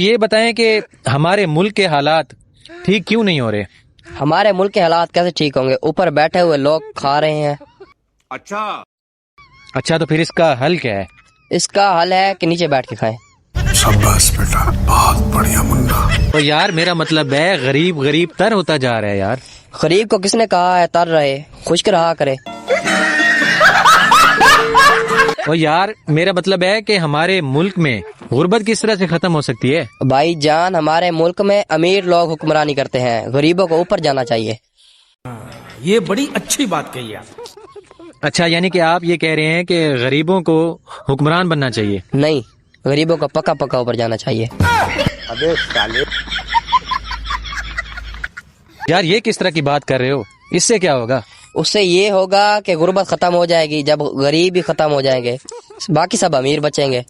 یہ بتائیں کہ ہمارے ملک کے حالات ٹھیک کیوں نہیں ہو رہے؟ ہمارے ملک کے حالات کیسے ٹھیک ہوں گے؟ اوپر بیٹھے ہوئے لوگ کھا رہے ہیں۔ اچھا تو پھر اس کا حل کیا ہے؟ اس کا حل ہے کہ نیچے بیٹھ کے کھائیں۔ شاباش بیٹا، بہت بڑھیا منا۔ تو یار میرا مطلب ہے غریب غریب تر ہوتا جا رہا ہے یار۔ غریب کو کس نے کہا ہے تر رہے؟ خشک رہا کرے۔ اور یار میرا مطلب ہے کہ ہمارے ملک میں غربت کس طرح سے ختم ہو سکتی ہے؟ بھائی جان، ہمارے ملک میں امیر لوگ حکمرانی کرتے ہیں، غریبوں کو اوپر جانا چاہیے۔ یہ بڑی اچھی بات کہی آپ۔ اچھا، یعنی کہ آپ یہ کہہ رہے ہیں کہ غریبوں کو حکمران بننا چاہیے؟ نہیں، غریبوں کو پکا پکا اوپر جانا چاہیے۔ یار یہ کس طرح کی بات کر رہے ہو؟ اس سے کیا ہوگا؟ اس سے یہ ہوگا کہ غربت ختم ہو جائے گی، جب غریب ہی ختم ہو جائیں گے باقی سب امیر بچیں گے۔